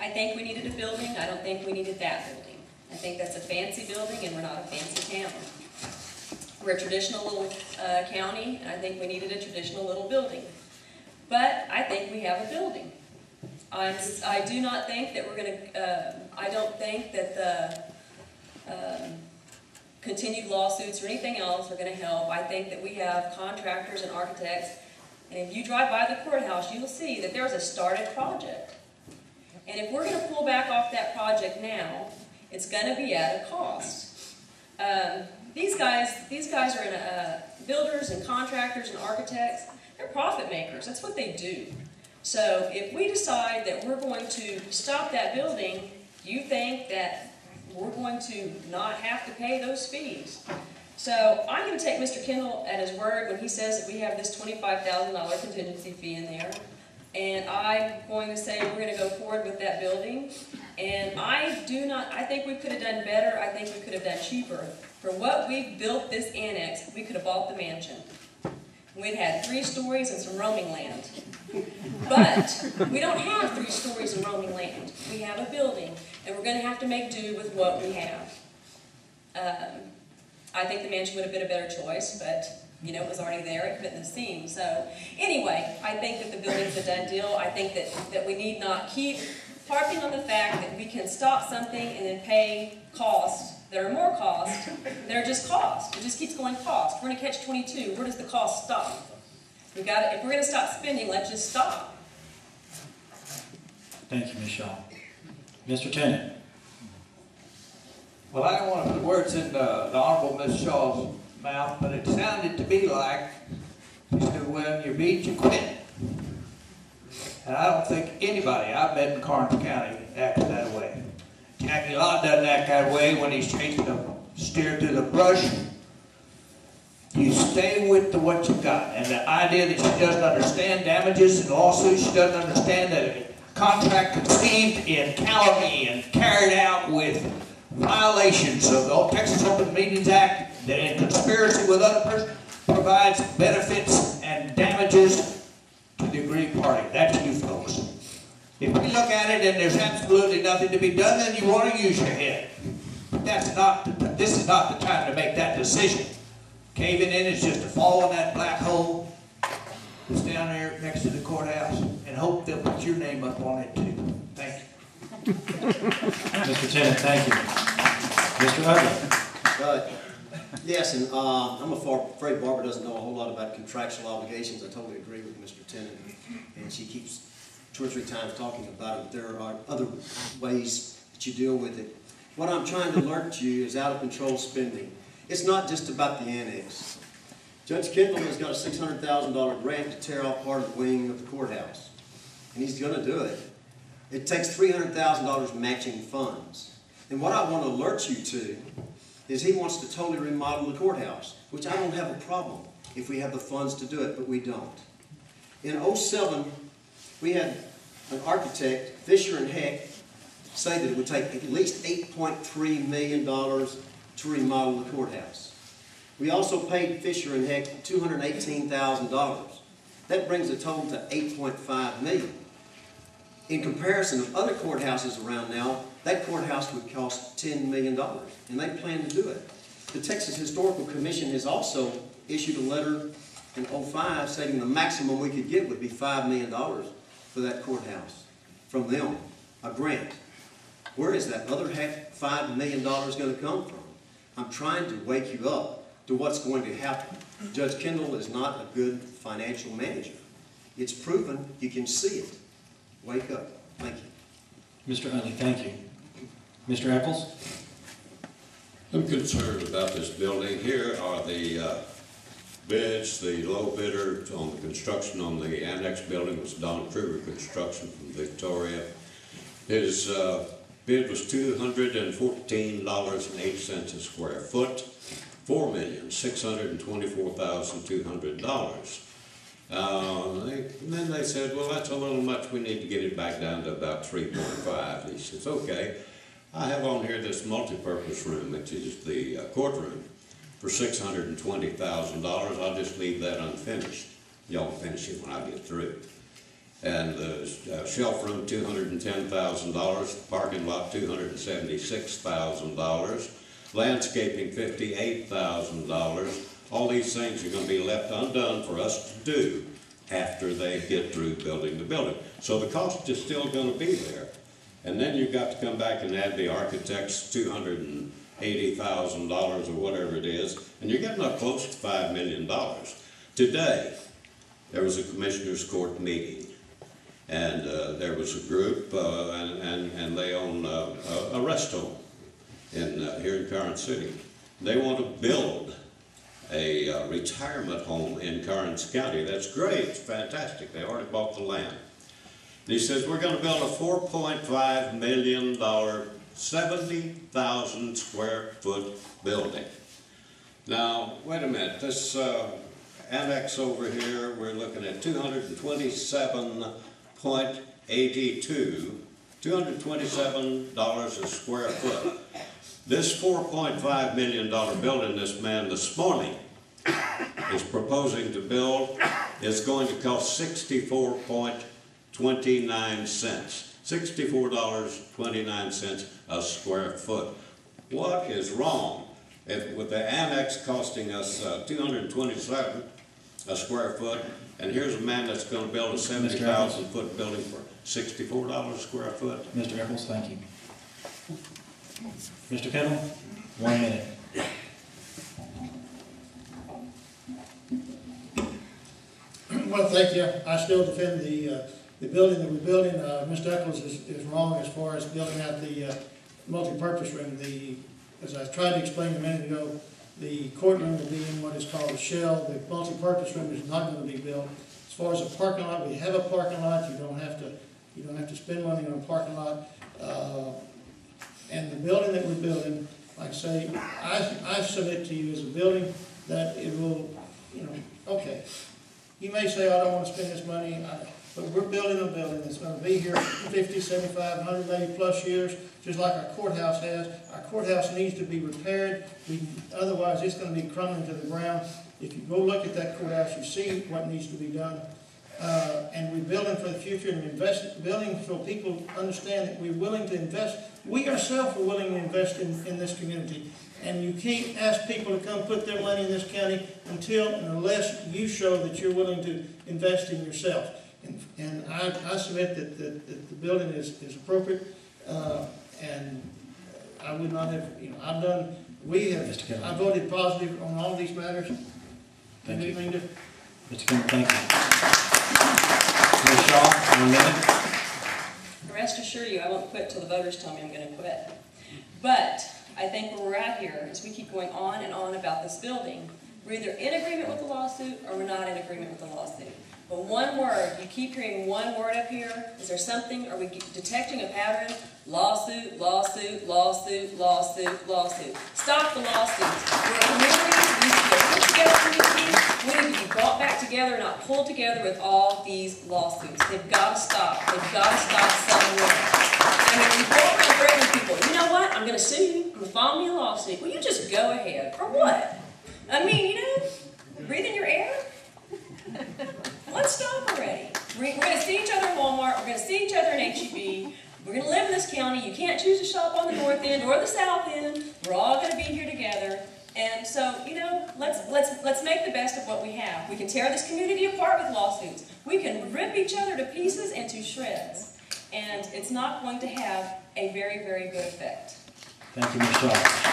I think we needed a building. I don't think we needed that building. I think that's a fancy building, and we're not a fancy town. We're a traditional little county, and I think we needed a traditional little building. But I think we have a building. I do not think that we're going to, I don't think that the continued lawsuits or anything else are going to help. I think that we have contractors and architects, and if you drive by the courthouse, you will see that there's a started project. And if we're going to pull back off that project now, it's going to be at a cost. These guys are in builders and contractors and architects. They're profit makers. That's what they do. So if we decide that we're going to stop that building, you think that we're going to not have to pay those fees. So I'm going to take Mr. Kendall at his word when he says that we have this $25,000 contingency fee in there. And I'm going to say we're going to go forward with that building. And I think we could have done better. I think we could have done cheaper. For what we built this annex, we could have bought the mansion. We'd had 3 stories and some roaming land. But we don't have 3 stories and roaming land. We have a building, and we're going to have to make do with what we have. I think the mansion would have been a better choice, but you know, it was already there, it fit in the seam. So anyway, I think that the building's a done deal. I think that we need not keep harping on the fact that we can stop something and then pay costs that are more cost. They're just cost. It just keeps going cost. We're in a catch-22. Where does the cost stop? If we're going to stop spending, let's just stop. Thank you, Ms. Shaw. Mr. Tennant. Well, I don't want to put words in the Honorable Ms. Shaw's mouth, but it sounded to me like she said, when you beat, you quit. And I don't think anybody I've met in Karnes County acts that way. Jackie Lott doesn't act that way when he's chasing a steer through the brush. You stay with what you've got. And the idea that she doesn't understand damages and lawsuits, she doesn't understand that a contract conceived in calumny and carried out with violations of the Texas Open Meetings Act, that in conspiracy with other persons provides benefits and damages to the aggrieved party. That's you folks. If we look at it and there's absolutely nothing to be done, then you want to use your head. But this is not the time to make that decision. Caving in is just to fall in that black hole that's down there next to the courthouse and hope they'll put your name up on it too. Thank you. Mr. Tennant, thank you. Mr. Utley. Yes, and I'm afraid Barbara doesn't know a whole lot about contractual obligations. I totally agree with Mr. Tennant, and she keeps 2 or 3 times talking about it. There are other ways that you deal with it. What I'm trying to alert you is out of control spending. It's not just about the annex. Judge Kendall has got a $600,000 grant to tear off part of the wing of the courthouse, and he's going to do it. It takes $300,000 matching funds. And what I want to alert you to is he wants to totally remodel the courthouse, which I don't have a problem if we have the funds to do it, but we don't. In 2007, we had an architect, Fisher and Heck, say that it would take at least $8.3 million to remodel the courthouse. We also paid Fisher and Heck $218,000. That brings the total to $8.5 million. In comparison of other courthouses around now, that courthouse would cost $10 million, and they plan to do it. The Texas Historical Commission has also issued a letter in 2005 stating the maximum we could get would be $5 million for that courthouse from them, a grant. Where is that other $5 million going to come from? I'm trying to wake you up to what's going to happen. Judge Kendall is not a good financial manager. It's proven. You can see it. Wake up. Thank you. Mr. Utley, thank you. Mr. Eccles? I'm concerned about this building. Here are the bids. The low bidder on the construction on the annex building was Don Kruger Construction from Victoria. His bid was $214.08 a square foot, $4,624,200. Then they said, well, that's a little much. We need to get it back down to about 3.5. He says, okay. I have on here this multi-purpose room, which is the courtroom, for $620,000. I'll just leave that unfinished. Y'all finish it when I get through. And the shelf room, $210,000, parking lot, $276,000, landscaping, $58,000. All these things are going to be left undone for us to do after they get through building the building. So the cost is still going to be there. And then you've got to come back and add the architect's $280,000 or whatever it is, and you're getting up close to $5 million. Today, there was a commissioners court meeting, and there was a group, and they own a rest home here in Karnes City. They want to build a retirement home in Karnes County. That's great, it's fantastic. They already bought the land. And he says, we're going to build a $4.5 million, 70,000 square foot building. Now, wait a minute, this annex over here, we're looking at $227.82, $227 a square foot. This $4.5 million building this man this morning is proposing to build is going to cost $64.29, $64.29 a square foot. What is wrong with the annex costing us $227 a square foot, and here's a man that's going to build a 70,000 foot building for $64 a square foot? Mr. Eccles, thank you. Mr. Kendall, 1 minute. Well, thank you. I still defend the building that we're building. Mr. Eccles is wrong as far as building out the multi-purpose room. As I tried to explain a minute ago, the courtroom will be in what is called a shell. The multi-purpose room is not going to be built. As far as a parking lot, we have a parking lot. You don't have to spend money on a parking lot. And the building that we're building, like I say, I submit to you as a building that it will, okay. You may say, I don't want to spend this money, but we're building a building that's going to be here 50, 75, 100, maybe plus years, just like our courthouse has. Our courthouse needs to be repaired. Otherwise, it's going to be crumbling to the ground. If you go look at that courthouse, you see what needs to be done. And we're building for the future and building so people understand that we're willing to invest. We ourselves are willing to invest in this community. And you can't ask people to come put their money in this county unless you show that you're willing to invest in yourself. And I submit that the building is appropriate. And I would not have, I voted positive on all these matters. Thank you. Mr. Kendall, thank you. Ms. Shaw, 1 minute. Rest assured you, I won't quit till the voters tell me I'm going to quit. But I think where we're at here is we keep going on and on about this building. We're either in agreement with the lawsuit or we're not in agreement with the lawsuit. But one word, you keep hearing one word up here. Is there something? Are we detecting a pattern? Lawsuit, lawsuit, lawsuit, lawsuit, lawsuit. Stop the lawsuits. We're a community. We need to be put together community. We need to be brought back together, not pulled together with all these lawsuits. They've got to stop. They've got to stop somewhere. I mean, you go around threatening people. You know what? I'm going to sue you. I'm going to file me a lawsuit. Well, you just go ahead. For what? I mean, breathing your air? Let's stop already. We're going to see each other in Walmart. We're going to see each other in HEB. We're going to live in this county. You can't choose to shop on the north end or the south end. We're all going to be here together. And so, let's make the best of what we have. We can tear this community apart with lawsuits. We can rip each other to pieces and to shreds. And it's not going to have a very, very good effect. Thank you, Ms. Shaw.